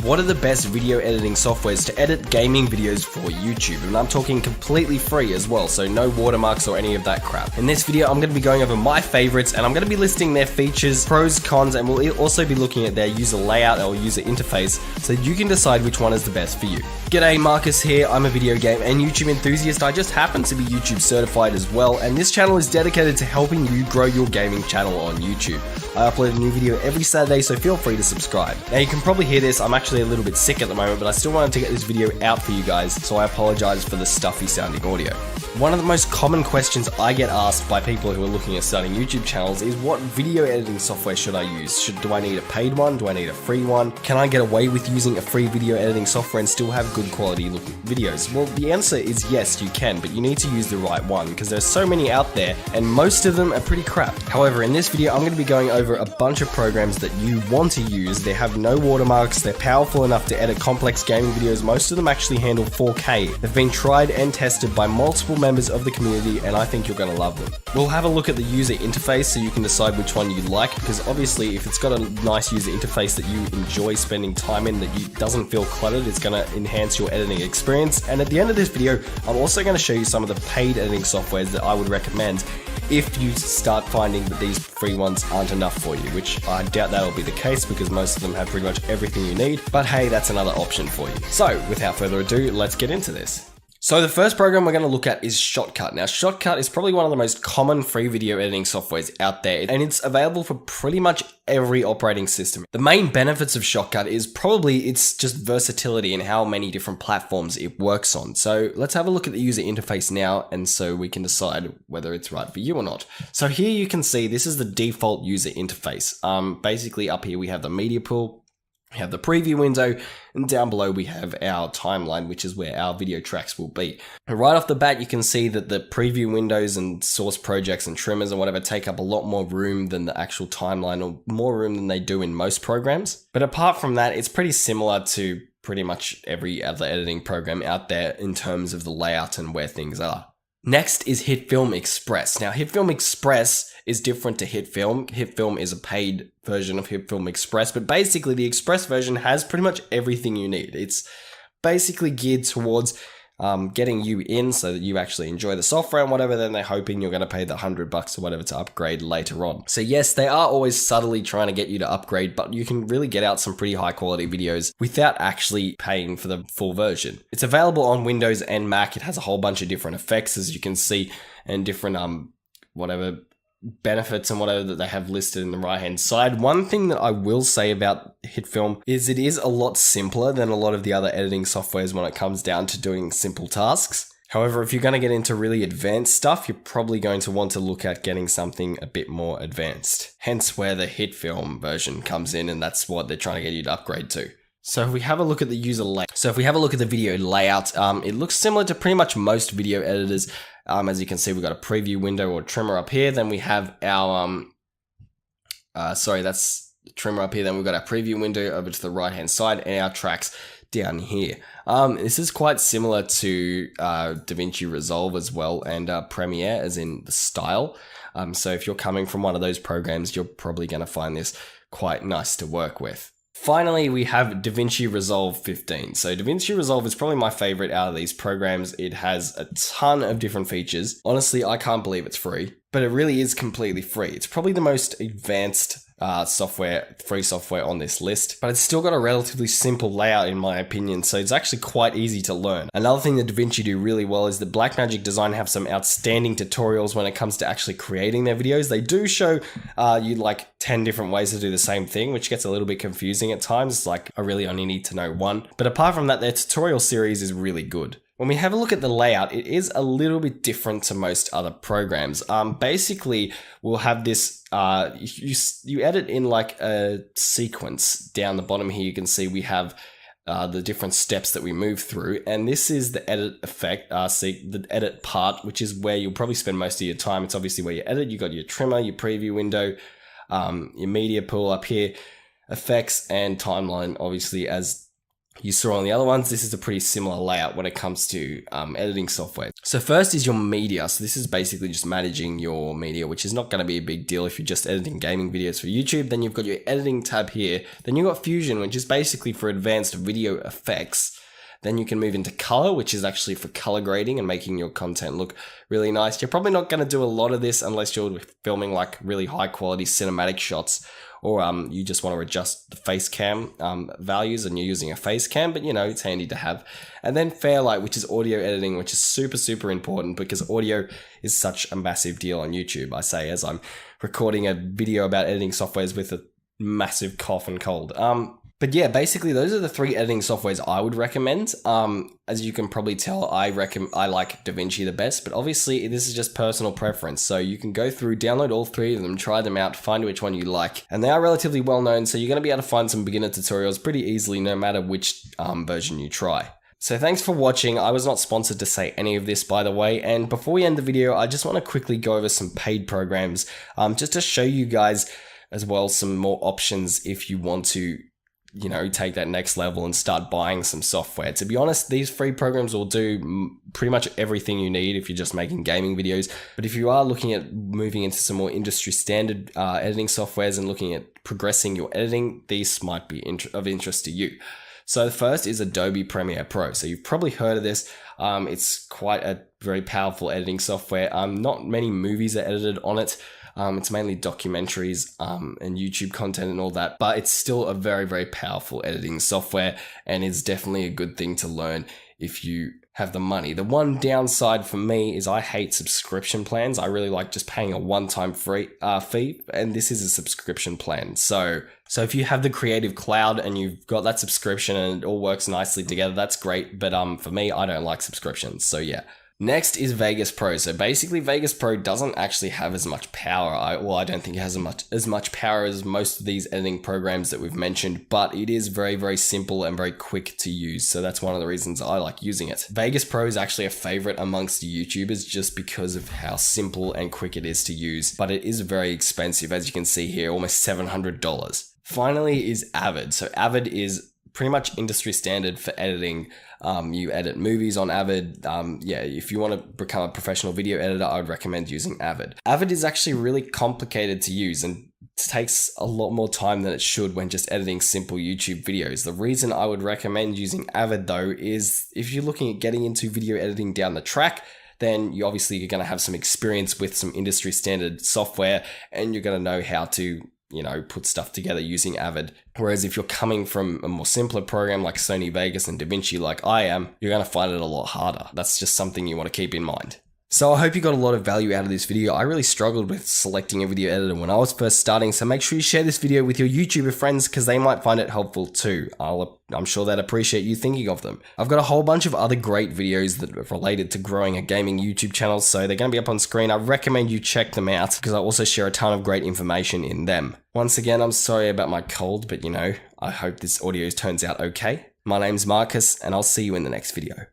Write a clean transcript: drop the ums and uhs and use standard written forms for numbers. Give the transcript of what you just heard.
what are the best video editing softwares to edit gaming videos for YouTube, and I'm talking completely free as well, so no watermarks or any of that crap. In this video, I'm going to be going over my favorites, and I'm going to be listing their features, pros, cons, and we'll also be looking at their user layout or user interface, so you can decide which one is the best for you. G'day, Marcus here. I'm a video game and YouTube enthusiast. I just happen to be YouTube certified as well, and this channel is dedicated to helping you grow your gaming channel on YouTube. I upload a new video every Saturday, so feel free to subscribe. Now you can probably hear this, I'm actually a little bit sick at the moment, but I still wanted to get this video out for you guys, so I apologize for the stuffy sounding audio. One of the most common questions I get asked by people who are looking at starting YouTube channels is, what video editing software should I use? Do I need a paid one? Do I need a free one? Can I get away with using a free video editing software and still have good quality looking videos? Well, the answer is yes, you can, but you need to use the right one, because there's so many out there and most of them are pretty crap. However, in this video I'm going to be going over a bunch of programs that you want to use. They have no watermarks, they're powerful enough to edit complex gaming videos, most of them actually handle 4K. They've been tried and tested by multiple members of the community, and I think you're going to love them. We'll have a look at the user interface so you can decide which one you like, because obviously if it's got a nice user interface that you enjoy spending time in, that doesn't feel cluttered, it's going to enhance your editing experience. And at the end of this video, I'm also going to show you some of the paid editing softwares that I would recommend if you start finding that these free ones aren't enough for you, which I doubt that'll be the case because most of them have pretty much everything you need, but hey, that's another option for you. So without further ado, let's get into this. So the first program we're going to look at is Shotcut. Now Shotcut is probably one of the most common free video editing softwares out there, and it's available for pretty much every operating system. The main benefits of Shotcut is probably its just versatility and how many different platforms it works on. So let's have a look at the user interface now, and so we can decide whether it's right for you or not. So here you can see this is the default user interface. Basically up here we have the media pool, we have the preview window, and down below we have our timeline, which is where our video tracks will be. And right off the bat, you can see that the preview windows and source projects and trimmers and whatever take up a lot more room than the actual timeline, or more room than they do in most programs. But apart from that, it's pretty similar to pretty much every other editing program out there in terms of the layout and where things are. Next is HitFilm Express. Now, HitFilm Express is different to HitFilm. HitFilm is a paid version of HitFilm Express, but basically the Express version has pretty much everything you need. It's basically geared towards getting you in so that you actually enjoy the software and whatever, then they're hoping you're going to pay the $100 or whatever to upgrade later on. So yes, they are always subtly trying to get you to upgrade, but you can really get out some pretty high quality videos without actually paying for the full version. It's available on Windows and Mac. It has a whole bunch of different effects, as you can see, and different whatever benefits and whatever that they have listed in the right hand side. One thing that I will say about HitFilm is it is a lot simpler than a lot of the other editing softwares when it comes down to doing simple tasks. However, if you're going to get into really advanced stuff, you're probably going to want to look at getting something a bit more advanced. Hence where the HitFilm version comes in, and that's what they're trying to get you to upgrade to. So if we have a look at the user layout, the video layout, it looks similar to pretty much most video editors. As you can see, we've got a preview window or trimmer up here. Then we have our, that's the trimmer up here. Then we've got our preview window over to the right hand side and our tracks down here. This is quite similar to DaVinci Resolve as well, and Premiere, as in the style. So if you're coming from one of those programs, you're probably going to find this quite nice to work with. Finally, we have DaVinci Resolve 15. So DaVinci Resolve is probably my favorite out of these programs. It has a ton of different features. Honestly, I can't believe it's free, but it really is completely free. It's probably the most advanced free software on this list, but it's still got a relatively simple layout in my opinion, so it's actually quite easy to learn. Another thing that DaVinci do really well is that Blackmagic Design have some outstanding tutorials when it comes to actually creating their videos. They do show you like 10 different ways to do the same thing, which gets a little bit confusing at times. It's like, I really only need to know one. But apart from that, their tutorial series is really good. When we have a look at the layout, it is a little bit different to most other programs. Basically, we'll have this, you edit in like a sequence. Down the bottom here, you can see we have the different steps that we move through, and this is the edit effect, the edit part, which is where you'll probably spend most of your time. It's obviously where you edit. You got your trimmer, your preview window, your media pool up here, effects, and timeline, obviously, as you saw on the other ones, this is a pretty similar layout when it comes to editing software. So first is your media. So this is basically just managing your media, which is not going to be a big deal if you're just editing gaming videos for YouTube. Then you've got your editing tab here. Then you've got Fusion, which is basically for advanced video effects. Then you can move into color, which is actually for color grading and making your content look really nice. You're probably not going to do a lot of this unless you're filming like really high quality cinematic shots, or you just want to adjust the face cam values and you're using a face cam, but you know, it's handy to have. And then Fairlight, which is audio editing, which is super important because audio is such a massive deal on YouTube. I say as I'm recording a video about editing softwares with a massive cough and cold. But yeah, basically those are the 3 editing softwares I would recommend. As you can probably tell, I like DaVinci the best, but obviously this is just personal preference. So you can go through, download all 3 of them, try them out, find which one you like. And they are relatively well known, so you're going to be able to find some beginner tutorials pretty easily no matter which version you try. So thanks for watching. I was not sponsored to say any of this, by the way. And before we end the video, I just want to quickly go over some paid programs, just to show you guys as well some more options if you want to, you know, take that next level and start buying some software. To be honest, these free programs will do pretty much everything you need if you're just making gaming videos. But if you are looking at moving into some more industry standard editing softwares and looking at progressing your editing, these might be of interest to you. So the first is Adobe Premiere Pro. So you've probably heard of this. It's quite a very powerful editing software. Not many movies are edited on it. It's mainly documentaries and YouTube content and all that, but it's still a very powerful editing software, and it's definitely a good thing to learn if you have the money. The one downside for me is I hate subscription plans. I really like just paying a one-time fee, and this is a subscription plan. So if you have the Creative Cloud and you've got that subscription and it all works nicely together, that's great. But for me, I don't like subscriptions. So yeah. Next is Vegas Pro. So basically Vegas Pro doesn't actually have as much power. I don't think it has as much power as most of these editing programs that we've mentioned, but it is very simple and very quick to use. So that's one of the reasons I like using it. Vegas Pro is actually a favorite amongst YouTubers just because of how simple and quick it is to use, but it is very expensive. As you can see here, almost $700. Finally is Avid. So Avid is pretty much industry standard for editing. You edit movies on Avid. Yeah, if you want to become a professional video editor, I would recommend using Avid. Avid is actually really complicated to use and takes a lot more time than it should when just editing simple YouTube videos. The reason I would recommend using Avid though is if you're looking at getting into video editing down the track, then you obviously you're going to have some experience with some industry standard software and you're going to know how to, you know, put stuff together using Avid. Whereas if you're coming from a more simpler program like Sony Vegas and DaVinci like I am, you're going to find it a lot harder. That's just something you want to keep in mind. So I hope you got a lot of value out of this video. I really struggled with selecting a video editor when I was first starting, so make sure you share this video with your YouTuber friends because they might find it helpful too. I'm sure they'd appreciate you thinking of them. I've got a whole bunch of other great videos that are related to growing a gaming YouTube channel, so they're going to be up on screen. I recommend you check them out because I also share a ton of great information in them. Once again, I'm sorry about my cold, but you know, I hope this audio turns out okay. My name's Marcus, and I'll see you in the next video.